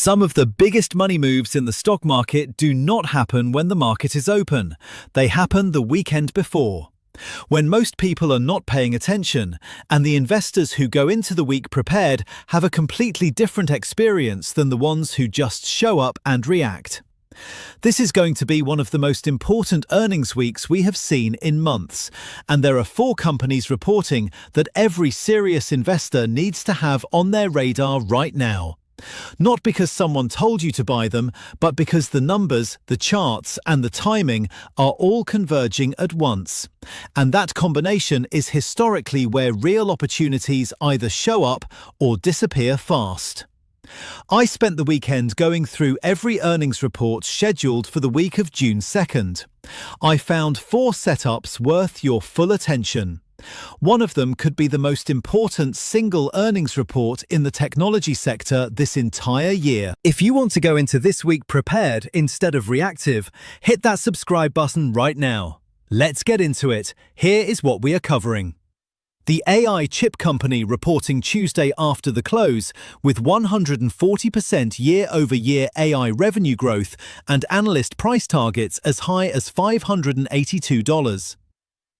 Some of the biggest money moves in the stock market do not happen when the market is open. They happen the weekend before, when most people are not paying attention, and the investors who go into the week prepared have a completely different experience than the ones who just show up and react. This is going to be one of the most important earnings weeks we have seen in months, and there are 4 companies reporting that every serious investor needs to have on their radar right now. Not because someone told you to buy them, but because the numbers, the charts, and the timing are all converging at once. And that combination is historically where real opportunities either show up or disappear fast. I spent the weekend going through every earnings report scheduled for the week of June 2nd. I found 4 setups worth your full attention. One of them could be the most important single earnings report in the technology sector this entire year. If you want to go into this week prepared instead of reactive, hit that subscribe button right now. Let's get into it. Here is what we are covering. The AI chip company reporting Tuesday after the close with 140% year-over-year AI revenue growth and analyst price targets as high as $582.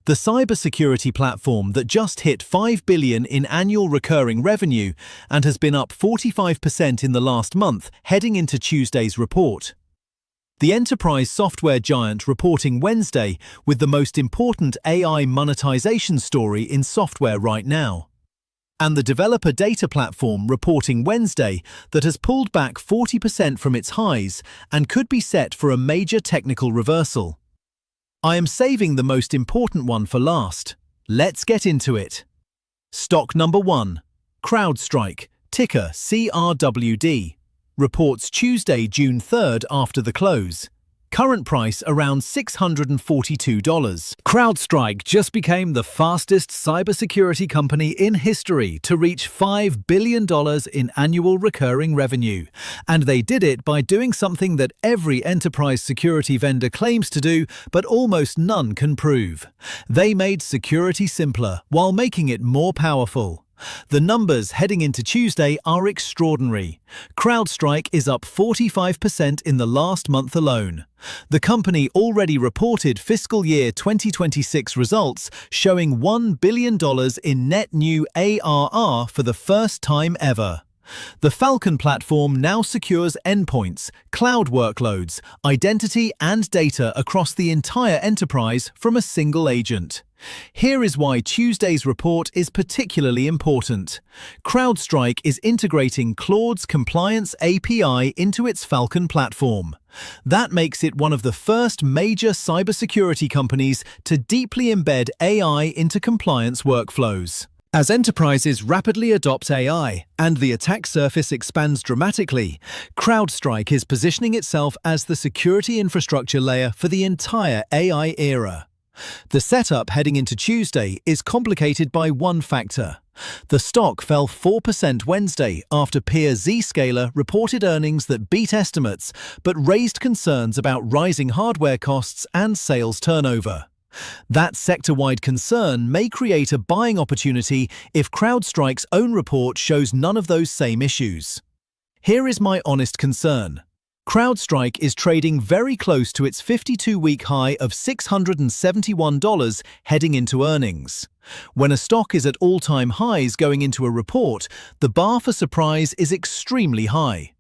The cybersecurity platform that just hit $5 billion in annual recurring revenue and has been up 45% in the last month heading into Tuesday's report. The enterprise software giant reporting Wednesday with the most important AI monetization story in software right now. And the developer data platform reporting Wednesday that has pulled back 40% from its highs and could be set for a major technical reversal. I am saving the most important one for last. Let's get into it. Stock number 1. CrowdStrike, ticker CRWD. Reports Tuesday, June 3rd after the close. Current price around $642. CrowdStrike just became the fastest cybersecurity company in history to reach $5 billion in annual recurring revenue. And they did it by doing something that every enterprise security vendor claims to do, but almost none can prove. They made security simpler while making it more powerful. The numbers heading into Tuesday are extraordinary. CrowdStrike is up 45% in the last month alone. The company already reported fiscal year 2026 results showing $1 billion in net new ARR for the first time ever. The Falcon platform now secures endpoints, cloud workloads, identity and data across the entire enterprise from a single agent. Here is why Tuesday's report is particularly important. CrowdStrike is integrating Claude's compliance API into its Falcon platform. That makes it one of the first major cybersecurity companies to deeply embed AI into compliance workflows. As enterprises rapidly adopt AI and the attack surface expands dramatically, CrowdStrike is positioning itself as the security infrastructure layer for the entire AI era. The setup heading into Tuesday is complicated by one factor. The stock fell 4% Wednesday after peer Zscaler reported earnings that beat estimates but raised concerns about rising hardware costs and sales turnover. That sector-wide concern may create a buying opportunity if CrowdStrike's own report shows none of those same issues. Here is my honest concern. CrowdStrike is trading very close to its 52-week high of $671 heading into earnings. When a stock is at all-time highs going into a report, the bar for surprise is extremely high.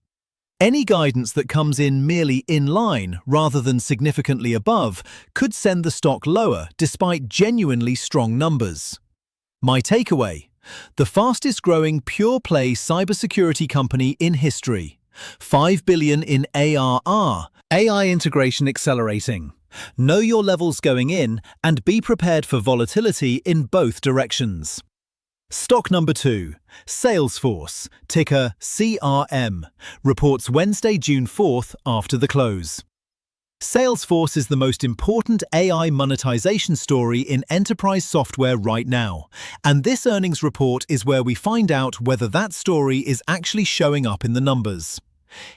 Any guidance that comes in merely in line rather than significantly above could send the stock lower despite genuinely strong numbers. My takeaway: the fastest growing pure-play cybersecurity company in history. $5 billion in ARR, AI integration accelerating. Know your levels going in and be prepared for volatility in both directions. Stock number 2, Salesforce, ticker CRM, reports Wednesday, June 4th after the close. Salesforce is the most important AI monetization story in enterprise software right now, and this earnings report is where we find out whether that story is actually showing up in the numbers.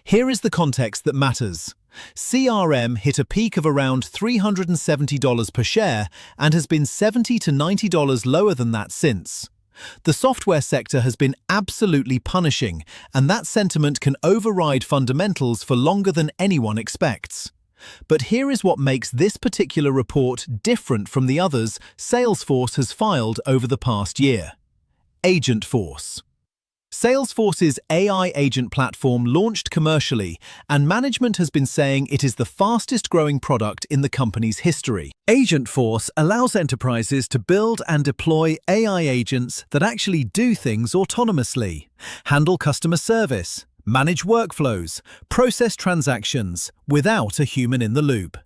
Here is the context that matters. CRM hit a peak of around $370 per share and has been $70 to $90 lower than that since. The software sector has been absolutely punishing, and that sentiment can override fundamentals for longer than anyone expects. But here is what makes this particular report different from the others Salesforce has filed over the past year. Agentforce. Salesforce's AI agent platform launched commercially, and management has been saying it is the fastest-growing product in the company's history. Agentforce allows enterprises to build and deploy AI agents that actually do things autonomously, handle customer service, manage workflows, process transactions without a human in the loop.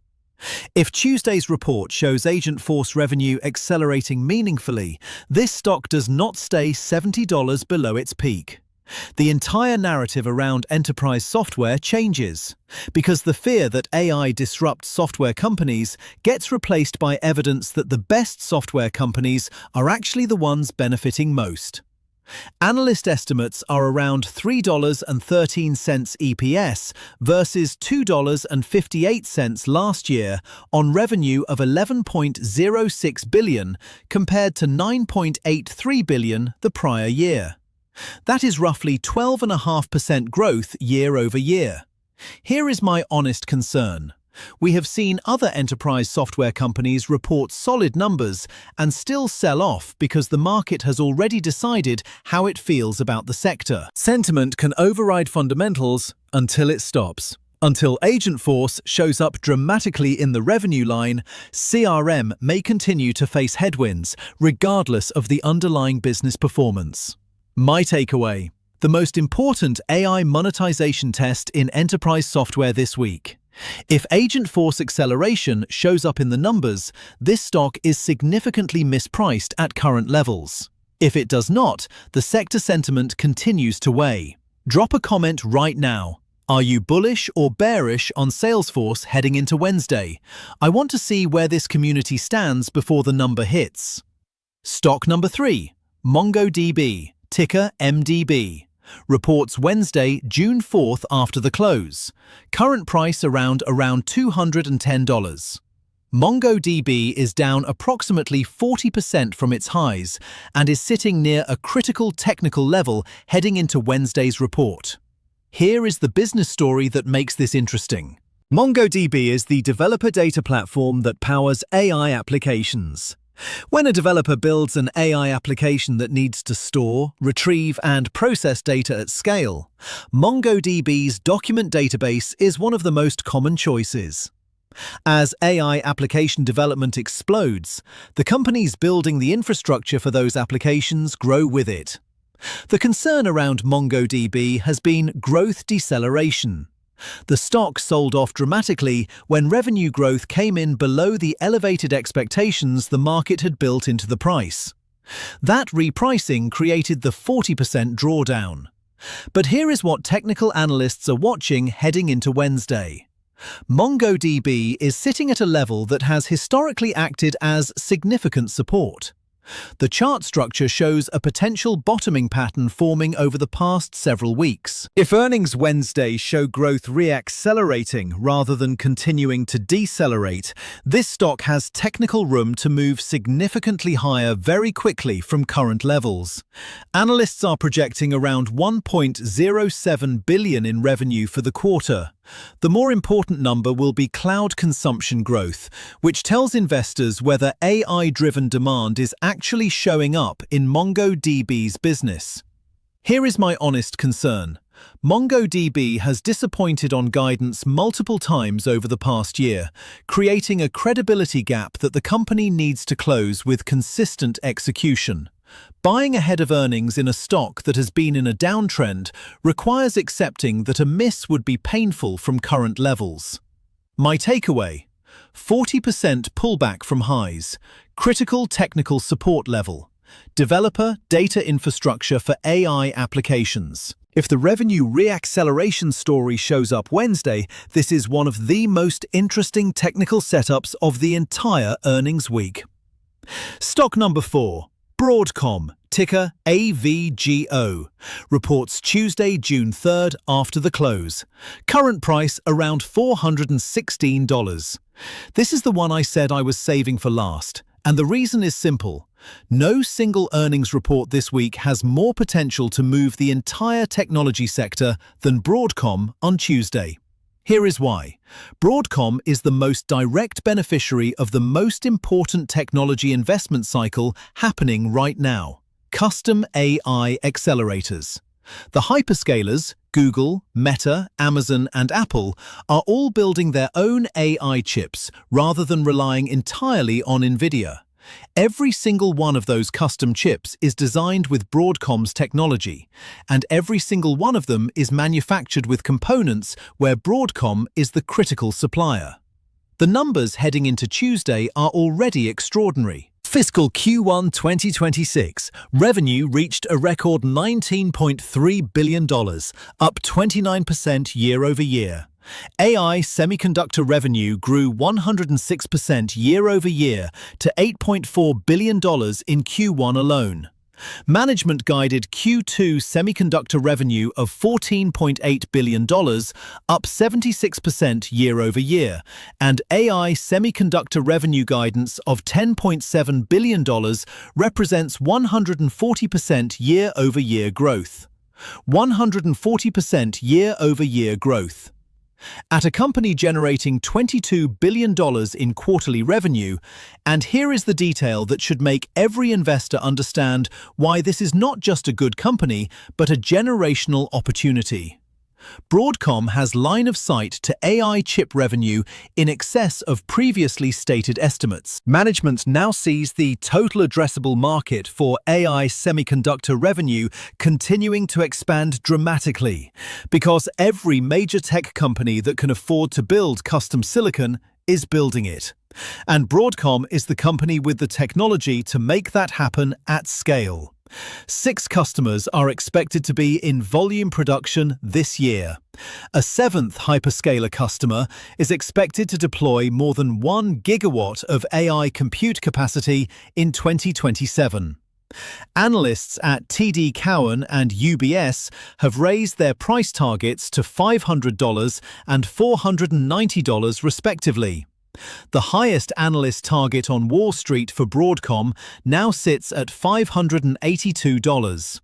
If Tuesday's report shows Agentforce revenue accelerating meaningfully, this stock does not stay $70 below its peak. The entire narrative around enterprise software changes, because the fear that AI disrupts software companies gets replaced by evidence that the best software companies are actually the ones benefiting most. Analyst estimates are around $3.13 EPS versus $2.58 last year on revenue of $11.06 billion compared to $9.83 billion the prior year. That is roughly 12.5% growth year over year. Here is my honest concern. We have seen other enterprise software companies report solid numbers and still sell off because the market has already decided how it feels about the sector. Sentiment can override fundamentals until it stops. Until Agentforce shows up dramatically in the revenue line, CRM may continue to face headwinds, regardless of the underlying business performance. My takeaway: the most important AI monetization test in enterprise software this week. If Agentforce acceleration shows up in the numbers, this stock is significantly mispriced at current levels. If it does not, the sector sentiment continues to weigh. Drop a comment right now. Are you bullish or bearish on Salesforce heading into Wednesday? I want to see where this community stands before the number hits. Stock number 3, MongoDB, ticker MDB. Reports Wednesday, June 4th after the close. Current price around $210. MongoDB is down approximately 40% from its highs and is sitting near a critical technical level heading into Wednesday's report. Here is the business story that makes this interesting. MongoDB is the developer data platform that powers AI applications. When a developer builds an AI application that needs to store, retrieve, and process data at scale, MongoDB's document database is one of the most common choices. As AI application development explodes, the companies building the infrastructure for those applications grow with it. The concern around MongoDB has been growth deceleration. The stock sold off dramatically when revenue growth came in below the elevated expectations the market had built into the price. That repricing created the 40% drawdown. But here is what technical analysts are watching heading into Wednesday. MongoDB is sitting at a level that has historically acted as significant support. The chart structure shows a potential bottoming pattern forming over the past several weeks. If earnings Wednesday show growth re-accelerating rather than continuing to decelerate, this stock has technical room to move significantly higher very quickly from current levels. Analysts are projecting around $1.07 billion in revenue for the quarter. The more important number will be cloud consumption growth, which tells investors whether AI-driven demand is actually showing up in MongoDB's business. Here is my honest concern. MongoDB has disappointed on guidance multiple times over the past year, creating a credibility gap that the company needs to close with consistent execution. Buying ahead of earnings in a stock that has been in a downtrend requires accepting that a miss would be painful from current levels. My takeaway: 40% pullback from highs, critical technical support level, developer data infrastructure for AI applications. If the revenue re-acceleration story shows up Wednesday, this is one of the most interesting technical setups of the entire earnings week. Stock number 4. Broadcom, ticker AVGO, reports Tuesday, June 3rd after the close. Current price around $416. This is the one I said I was saving for last. And the reason is simple. No single earnings report this week has more potential to move the entire technology sector than Broadcom on Tuesday. Here is why. Broadcom is the most direct beneficiary of the most important technology investment cycle happening right now: custom AI accelerators. The hyperscalers, Google, Meta, Amazon, and Apple, are all building their own AI chips rather than relying entirely on NVIDIA. Every single one of those custom chips is designed with Broadcom's technology, and every single one of them is manufactured with components where Broadcom is the critical supplier. The numbers heading into Tuesday are already extraordinary. Fiscal Q1 2026 revenue reached a record $19.3 billion, up 29% year-over-year. AI semiconductor revenue grew 106% year-over-year to $8.4 billion in Q1 alone. Management guided Q2 semiconductor revenue of $14.8 billion, up 76% year-over-year, and AI semiconductor revenue guidance of $10.7 billion represents 140% year-over-year growth. 140% year-over-year growth. At a company generating $22 billion in quarterly revenue, and here is the detail that should make every investor understand why this is not just a good company, but a generational opportunity. Broadcom has line of sight to AI chip revenue in excess of previously stated estimates. Management now sees the total addressable market for AI semiconductor revenue continuing to expand dramatically, because every major tech company that can afford to build custom silicon is building it. And Broadcom is the company with the technology to make that happen at scale. 6 customers are expected to be in volume production this year. A 7th hyperscaler customer is expected to deploy more than 1 gigawatt of AI compute capacity in 2027. Analysts at TD Cowen and UBS have raised their price targets to $500 and $490 respectively. The highest analyst target on Wall Street for Broadcom now sits at $582.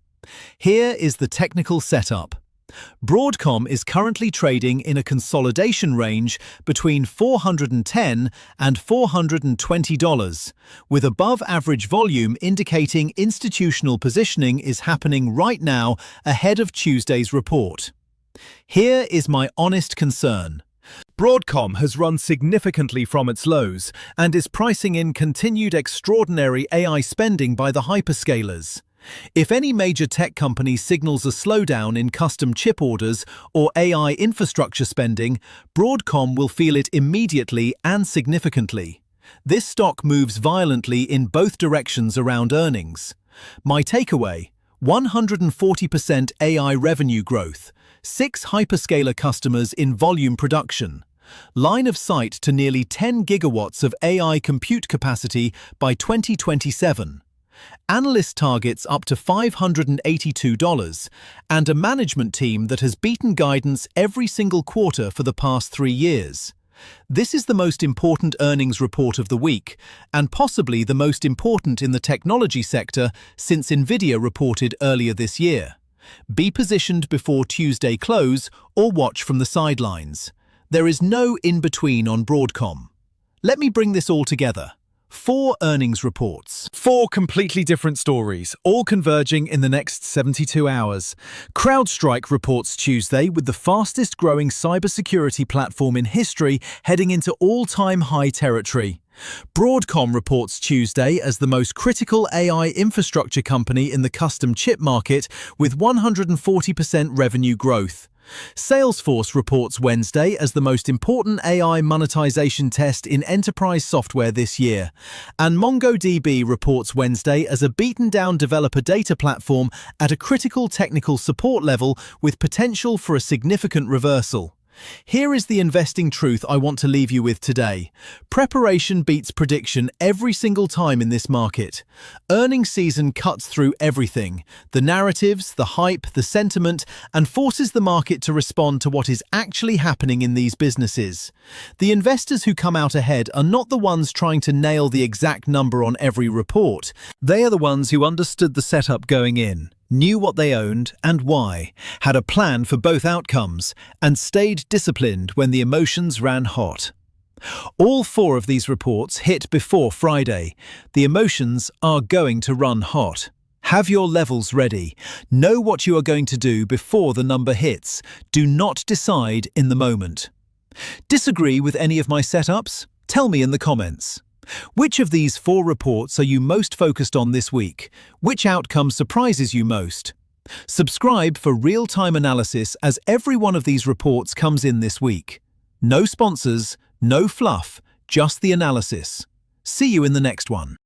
Here is the technical setup. Broadcom is currently trading in a consolidation range between $410 and $420, with above-average volume indicating institutional positioning is happening right now ahead of Tuesday's report. Here is my honest concern. Broadcom has run significantly from its lows and is pricing in continued extraordinary AI spending by the hyperscalers. If any major tech company signals a slowdown in custom chip orders or AI infrastructure spending, Broadcom will feel it immediately and significantly. This stock moves violently in both directions around earnings. My takeaway: 140% AI revenue growth, 6 hyperscaler customers in volume production, line of sight to nearly 10 gigawatts of AI compute capacity by 2027, analyst targets up to $582, and a management team that has beaten guidance every single quarter for the past 3 years. This is the most important earnings report of the week, and possibly the most important in the technology sector since NVIDIA reported earlier this year. Be positioned before Tuesday close or watch from the sidelines. There is no in-between on Broadcom. Let me bring this all together. 4 earnings reports. 4 completely different stories, all converging in the next 72 hours. CrowdStrike reports Tuesday with the fastest growing cybersecurity platform in history heading into all-time high territory. Broadcom reports Tuesday as the most critical AI infrastructure company in the custom chip market with 140% revenue growth. Salesforce reports Wednesday as the most important AI monetization test in enterprise software this year. And MongoDB reports Wednesday as a beaten-down developer data platform at a critical technical support level with potential for a significant reversal. Here is the investing truth I want to leave you with today. Preparation beats prediction every single time in this market. Earnings season cuts through everything, the narratives, the hype, the sentiment, and forces the market to respond to what is actually happening in these businesses. The investors who come out ahead are not the ones trying to nail the exact number on every report. They are the ones who understood the setup going in, knew what they owned and why, had a plan for both outcomes, and stayed disciplined when the emotions ran hot. All 4 of these reports hit before Friday. The emotions are going to run hot. Have your levels ready. Know what you are going to do before the number hits. Do not decide in the moment. Disagree with any of my setups? Tell me in the comments. Which of these 4 reports are you most focused on this week? Which outcome surprises you most? Subscribe for real-time analysis as every one of these reports comes in this week. No sponsors, no fluff, just the analysis. See you in the next one.